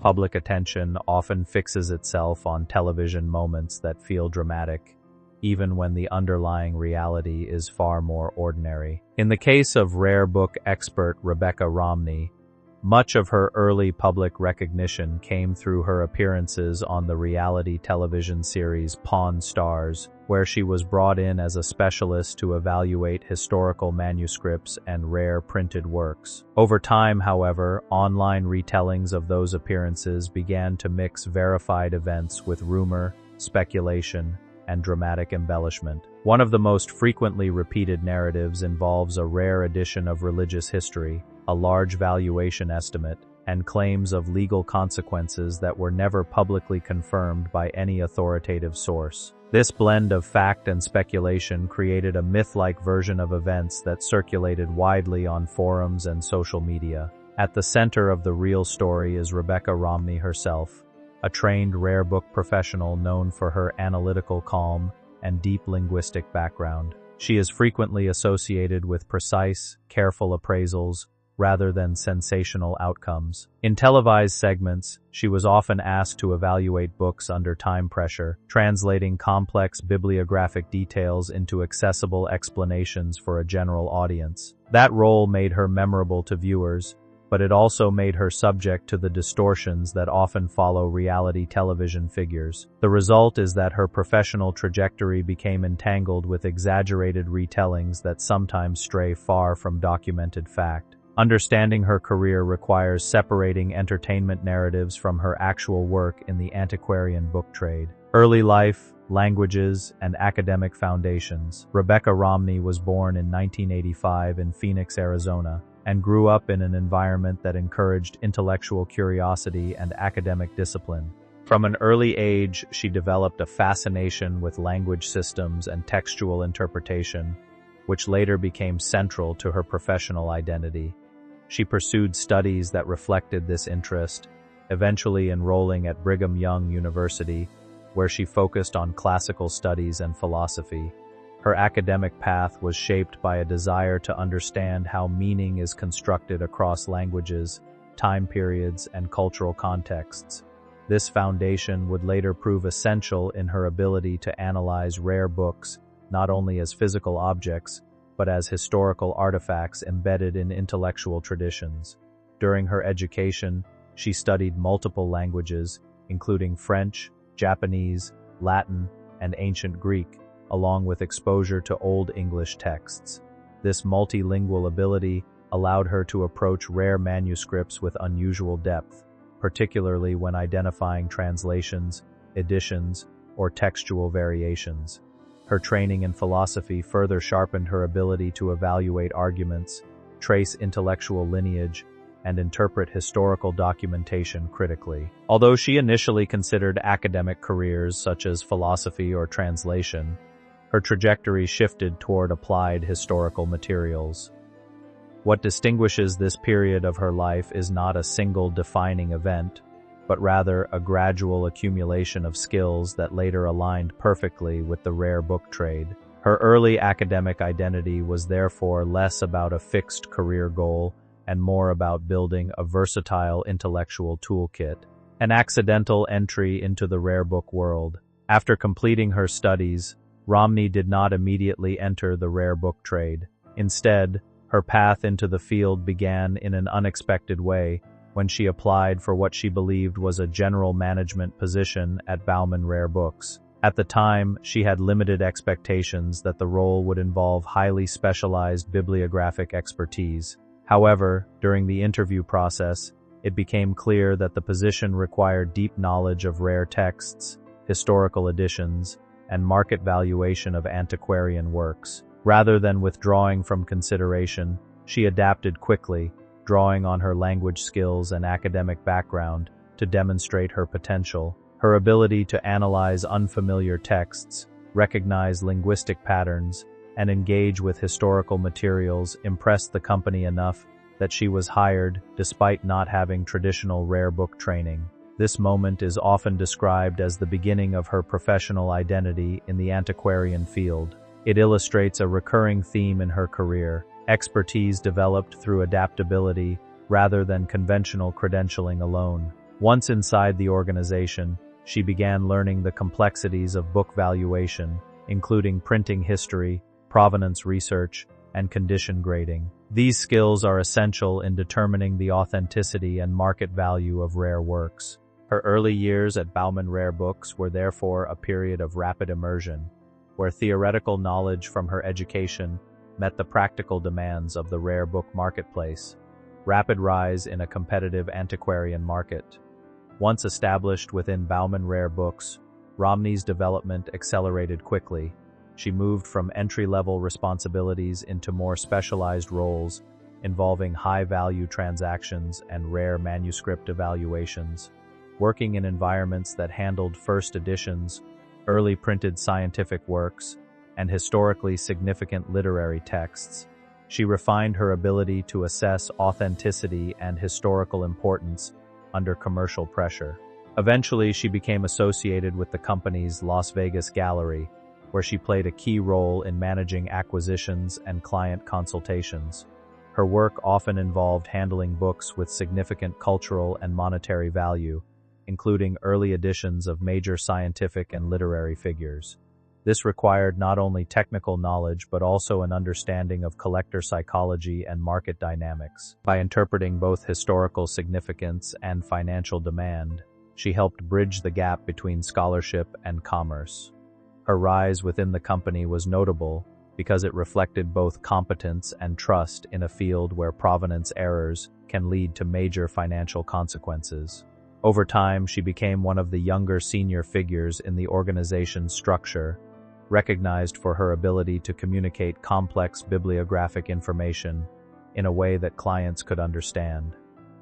Public attention often fixes itself on television moments that feel dramatic, even when the underlying reality is far more ordinary. In the case of rare book expert Rebecca Romney, much of her early public recognition came through her appearances on the reality television series Pawn Stars, where she was brought in as a specialist to evaluate historical manuscripts and rare printed works. Over time, however, online retellings of those appearances began to mix verified events with rumor, speculation, and dramatic embellishment. One of the most frequently repeated narratives involves a rare edition of religious history, a large valuation estimate, and claims of legal consequences that were never publicly confirmed by any authoritative source. This blend of fact and speculation created a myth-like version of events that circulated widely on forums and social media. At the center of the real story is Rebecca Romney herself, a trained rare book professional known for her analytical calm and deep linguistic background. She is frequently associated with precise, careful appraisals rather than sensational outcomes. In televised segments, she was often asked to evaluate books under time pressure, translating complex bibliographic details into accessible explanations for a general audience. That role made her memorable to viewers, but it also made her subject to the distortions that often follow reality television figures. The result is that her professional trajectory became entangled with exaggerated retellings that sometimes stray far from documented fact. Understanding her career requires separating entertainment narratives from her actual work in the antiquarian book trade. Early life, languages, and academic foundations. Rebecca Romney was born in 1985 in Phoenix, Arizona, and grew up in an environment that encouraged intellectual curiosity and academic discipline. From an early age, she developed a fascination with language systems and textual interpretation, which later became central to her professional identity. She pursued studies that reflected this interest, eventually enrolling at Brigham Young University, where she focused on classical studies and philosophy. Her academic path was shaped by a desire to understand how meaning is constructed across languages, time periods, and cultural contexts. This foundation would later prove essential in her ability to analyze rare books, not only as physical objects, but as historical artifacts embedded in intellectual traditions. During her education, she studied multiple languages, including French, Japanese, Latin, and ancient Greek, along with exposure to Old English texts. This multilingual ability allowed her to approach rare manuscripts with unusual depth, particularly when identifying translations, editions, or textual variations. Her training in philosophy further sharpened her ability to evaluate arguments, trace intellectual lineage, and interpret historical documentation critically. Although she initially considered academic careers such as philosophy or translation, her trajectory shifted toward applied historical materials. What distinguishes this period of her life is not a single defining event, but rather a gradual accumulation of skills that later aligned perfectly with the rare book trade. Her early academic identity was therefore less about a fixed career goal and more about building a versatile intellectual toolkit, an accidental entry into the rare book world. After completing her studies, Romney did not immediately enter the rare book trade. Instead, her path into the field began in an unexpected way when she applied for what she believed was a general management position at Bauman Rare Books. At the time, she had limited expectations that the role would involve highly specialized bibliographic expertise. However, during the interview process, it became clear that the position required deep knowledge of rare texts, historical editions, and market valuation of antiquarian works. Rather than withdrawing from consideration, she adapted quickly, drawing on her language skills and academic background to demonstrate her potential. Her ability to analyze unfamiliar texts, recognize linguistic patterns, and engage with historical materials impressed the company enough that she was hired despite not having traditional rare book training. This moment is often described as the beginning of her professional identity in the antiquarian field. It illustrates a recurring theme in her career: expertise developed through adaptability rather than conventional credentialing alone. Once inside the organization, she began learning the complexities of book valuation, including printing history, provenance research, and condition grading. These skills are essential in determining the authenticity and market value of rare works. Her early years at Bauman Rare Books were therefore a period of rapid immersion, where theoretical knowledge from her education met the practical demands of the rare book marketplace. Rapid rise in a competitive antiquarian market. Once established within Bauman Rare Books, Romney's development accelerated quickly. She moved from entry-level responsibilities into more specialized roles involving high-value transactions and rare manuscript evaluations, working in environments that handled first editions, early printed scientific works, and historically significant literary texts. She refined her ability to assess authenticity and historical importance under commercial pressure. Eventually, she became associated with the company's Las Vegas gallery, where she played a key role in managing acquisitions and client consultations. Her work often involved handling books with significant cultural and monetary value, including early editions of major scientific and literary figures. This required not only technical knowledge but also an understanding of collector psychology and market dynamics. By interpreting both historical significance and financial demand, she helped bridge the gap between scholarship and commerce. Her rise within the company was notable because it reflected both competence and trust in a field where provenance errors can lead to major financial consequences. Over time, she became one of the younger senior figures in the organization's structure, recognized for her ability to communicate complex bibliographic information in a way that clients could understand.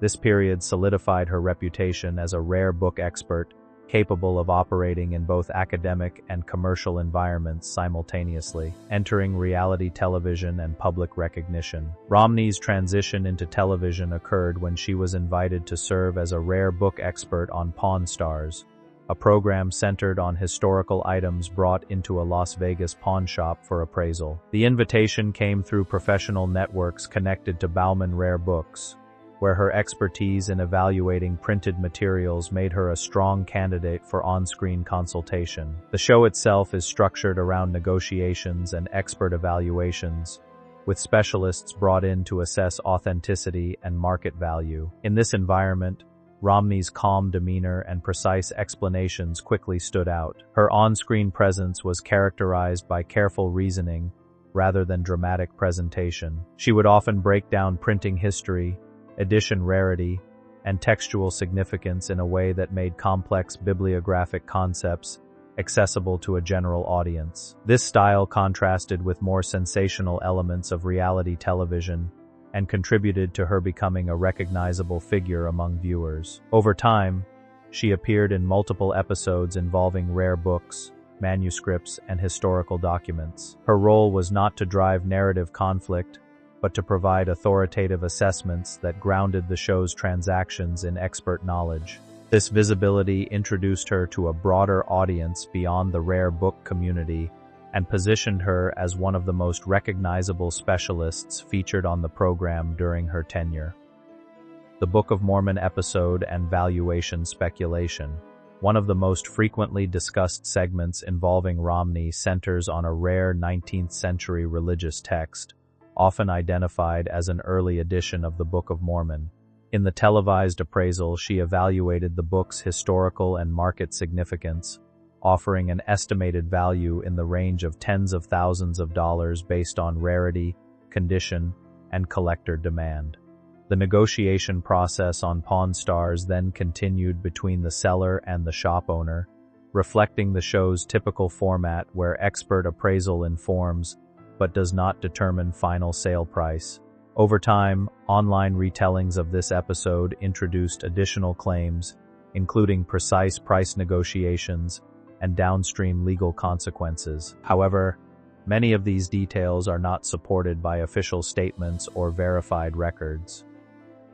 This period solidified her reputation as a rare book expert capable of operating in both academic and commercial environments simultaneously, entering reality television and public recognition. Romney's transition into television occurred when she was invited to serve as a rare book expert on Pawn Stars, a program centered on historical items brought into a Las Vegas pawn shop for appraisal. The invitation came through professional networks connected to Bauman Rare Books, where her expertise in evaluating printed materials made her a strong candidate for on-screen consultation. The show itself is structured around negotiations and expert evaluations, with specialists brought in to assess authenticity and market value. In this environment, Romney's calm demeanor and precise explanations quickly stood out. Her on-screen presence was characterized by careful reasoning rather than dramatic presentation. She would often break down printing history, edition rarity, and textual significance in a way that made complex bibliographic concepts accessible to a general audience. This style contrasted with more sensational elements of reality television and contributed to her becoming a recognizable figure among viewers. Over time, she appeared in multiple episodes involving rare books, manuscripts, and historical documents. Her role was not to drive narrative conflict, but to provide authoritative assessments that grounded the show's transactions in expert knowledge. This visibility introduced her to a broader audience beyond the rare book community and positioned her as one of the most recognizable specialists featured on the program during her tenure. The Book of Mormon episode and valuation speculation. One of the most frequently discussed segments involving Romney centers on a rare 19th century religious text, often identified as an early edition of the Book of Mormon. In the televised appraisal, she evaluated the book's historical and market significance, offering an estimated value in the range of tens of thousands of dollars based on rarity, condition, and collector demand. The negotiation process on Pawn Stars then continued between the seller and the shop owner, reflecting the show's typical format where expert appraisal informs but does not determine final sale price. Over time, online retellings of this episode introduced additional claims, including precise price negotiations and downstream legal consequences. However, many of these details are not supported by official statements or verified records.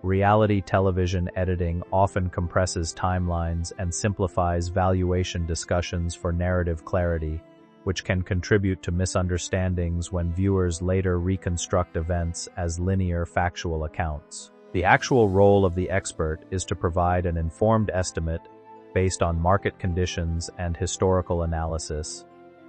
Reality television editing often compresses timelines and simplifies valuation discussions for narrative clarity, which can contribute to misunderstandings when viewers later reconstruct events as linear factual accounts. The actual role of the expert is to provide an informed estimate based on market conditions and historical analysis,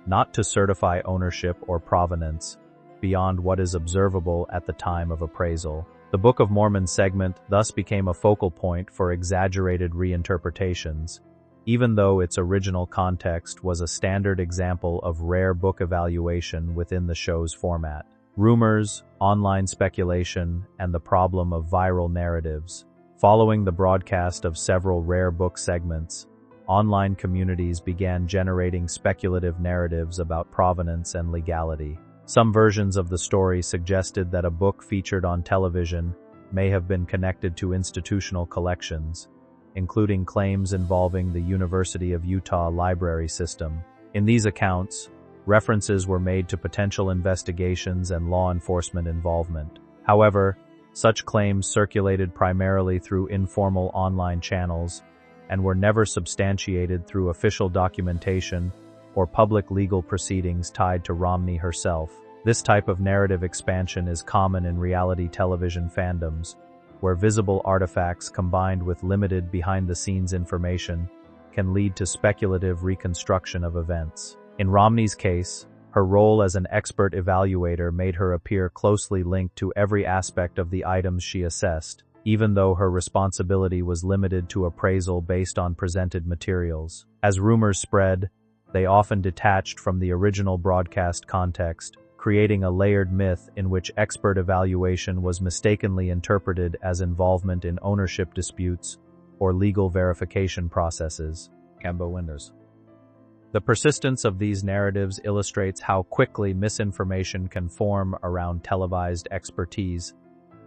not to certify ownership or provenance beyond what is observable at the time of appraisal. The Book of Mormon segment thus became a focal point for exaggerated reinterpretations, even though its original context was a standard example of rare book evaluation within the show's format. Rumors, online speculation, and the problem of viral narratives. Following the broadcast of several rare book segments, online communities began generating speculative narratives about provenance and legality. Some versions of the story suggested that a book featured on television may have been connected to institutional collections, including claims involving the University of Utah library system. In these accounts, references were made to potential investigations and law enforcement involvement. However, such claims circulated primarily through informal online channels and were never substantiated through official documentation or public legal proceedings tied to Romney herself. This type of narrative expansion is common in reality television fandoms, where visible artifacts combined with limited behind-the-scenes information can lead to speculative reconstruction of events. In Romney's case, her role as an expert evaluator made her appear closely linked to every aspect of the items she assessed, even though her responsibility was limited to appraisal based on presented materials. As rumors spread, they often detached from the original broadcast context, creating a layered myth in which expert evaluation was mistakenly interpreted as involvement in ownership disputes or legal verification processes. Cambo Winters. The persistence of these narratives illustrates how quickly misinformation can form around televised expertise,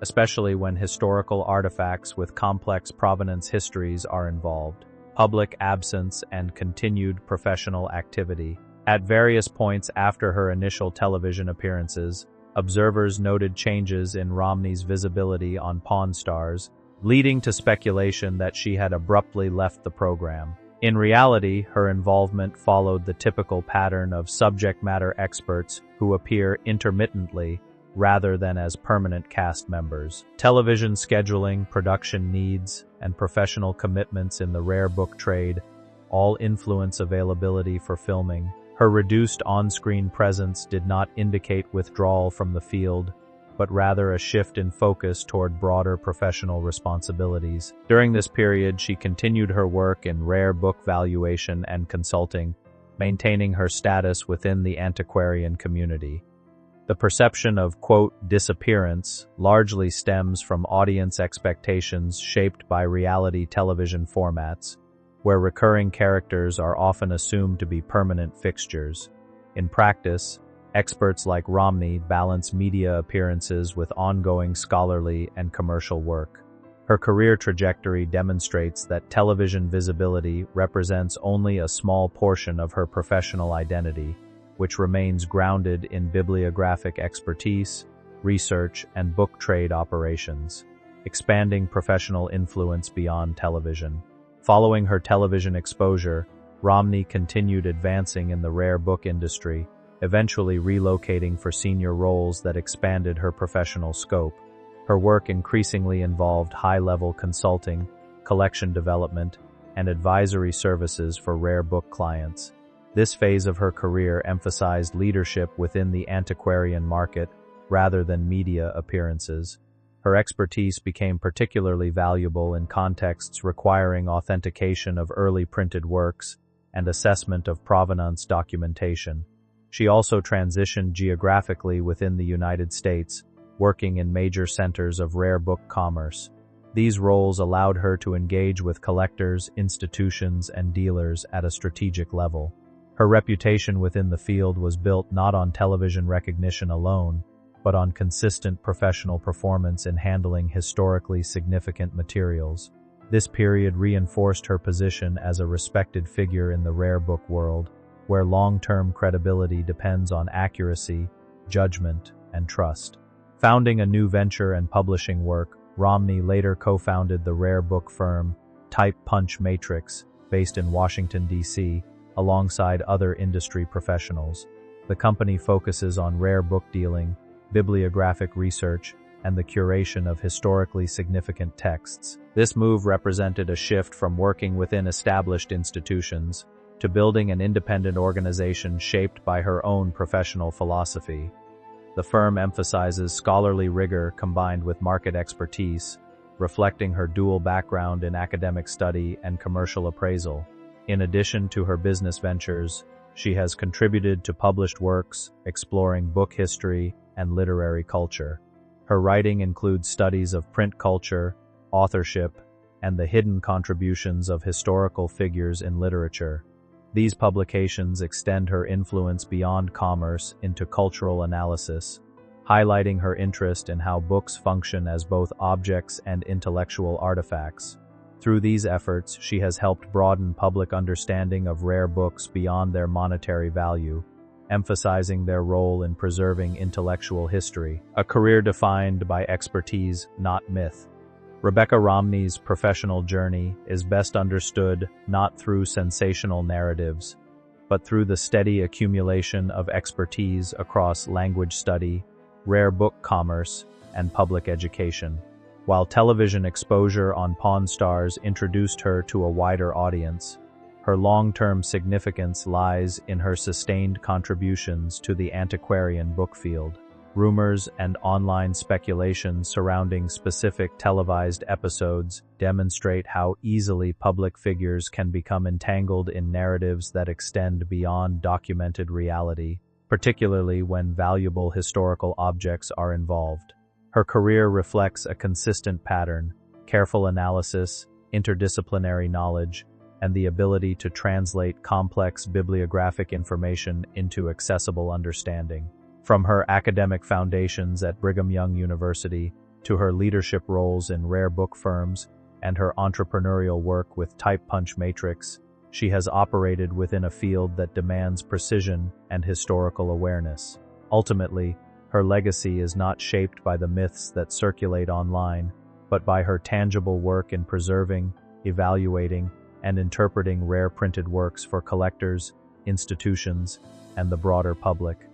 especially when historical artifacts with complex provenance histories are involved. Public absence and continued professional activity. At various points after her initial television appearances, observers noted changes in Romney's visibility on Pawn Stars, leading to speculation that she had abruptly left the program. In reality, her involvement followed the typical pattern of subject matter experts who appear intermittently rather than as permanent cast members. Television scheduling, production needs, and professional commitments in the rare book trade all influence availability for filming. Her reduced on-screen presence did not indicate withdrawal from the field, but rather a shift in focus toward broader professional responsibilities. During this period, she continued her work in rare book valuation and consulting, maintaining her status within the antiquarian community. The perception of, quote, disappearance largely stems from audience expectations shaped by reality television formats, where recurring characters are often assumed to be permanent fixtures. In practice, experts like Romney balance media appearances with ongoing scholarly and commercial work. Her career trajectory demonstrates that television visibility represents only a small portion of her professional identity, which remains grounded in bibliographic expertise, research, and book trade operations, expanding professional influence beyond television. Following her television exposure, Romney continued advancing in the rare book industry, eventually relocating for senior roles that expanded her professional scope. Her work increasingly involved high-level consulting, collection development, and advisory services for rare book clients. This phase of her career emphasized leadership within the antiquarian market rather than media appearances. Her expertise became particularly valuable in contexts requiring authentication of early printed works and assessment of provenance documentation. She also transitioned geographically within the United States, working in major centers of rare book commerce. These roles allowed her to engage with collectors, institutions, and dealers at a strategic level. Her reputation within the field was built not on television recognition alone, but on consistent professional performance in handling historically significant materials. This period reinforced her position as a respected figure in the rare book world, where long-term credibility depends on accuracy, judgment, and trust. Founding a new venture and publishing work, Romney later co-founded the rare book firm Type Punch Matrix, based in Washington, D.C., alongside other industry professionals. The company focuses on rare book dealing, bibliographic research, and the curation of historically significant texts. This move represented a shift from working within established institutions to building an independent organization shaped by her own professional philosophy. The firm emphasizes scholarly rigor combined with market expertise, reflecting her dual background in academic study and commercial appraisal. In addition to her business ventures, she has contributed to published works exploring book history and literary culture. Her writing includes studies of print culture, authorship, and the hidden contributions of historical figures in literature. These publications extend her influence beyond commerce into cultural analysis, highlighting her interest in how books function as both objects and intellectual artifacts. Through these efforts, she has helped broaden public understanding of rare books beyond their monetary value, emphasizing their role in preserving intellectual history, a career defined by expertise, not myth. Rebecca Romney's professional journey is best understood not through sensational narratives, but through the steady accumulation of expertise across language study, rare book commerce, and public education. While television exposure on Pawn Stars introduced her to a wider audience, her long-term significance lies in her sustained contributions to the antiquarian book field. Rumors and online speculation surrounding specific televised episodes demonstrate how easily public figures can become entangled in narratives that extend beyond documented reality, particularly when valuable historical objects are involved. Her career reflects a consistent pattern: careful analysis, interdisciplinary knowledge, and the ability to translate complex bibliographic information into accessible understanding. From her academic foundations at Brigham Young University to her leadership roles in rare book firms and her entrepreneurial work with Type Punch Matrix, she has operated within a field that demands precision and historical awareness. Ultimately, her legacy is not shaped by the myths that circulate online, but by her tangible work in preserving, evaluating, and interpreting rare printed works for collectors, institutions, and the broader public.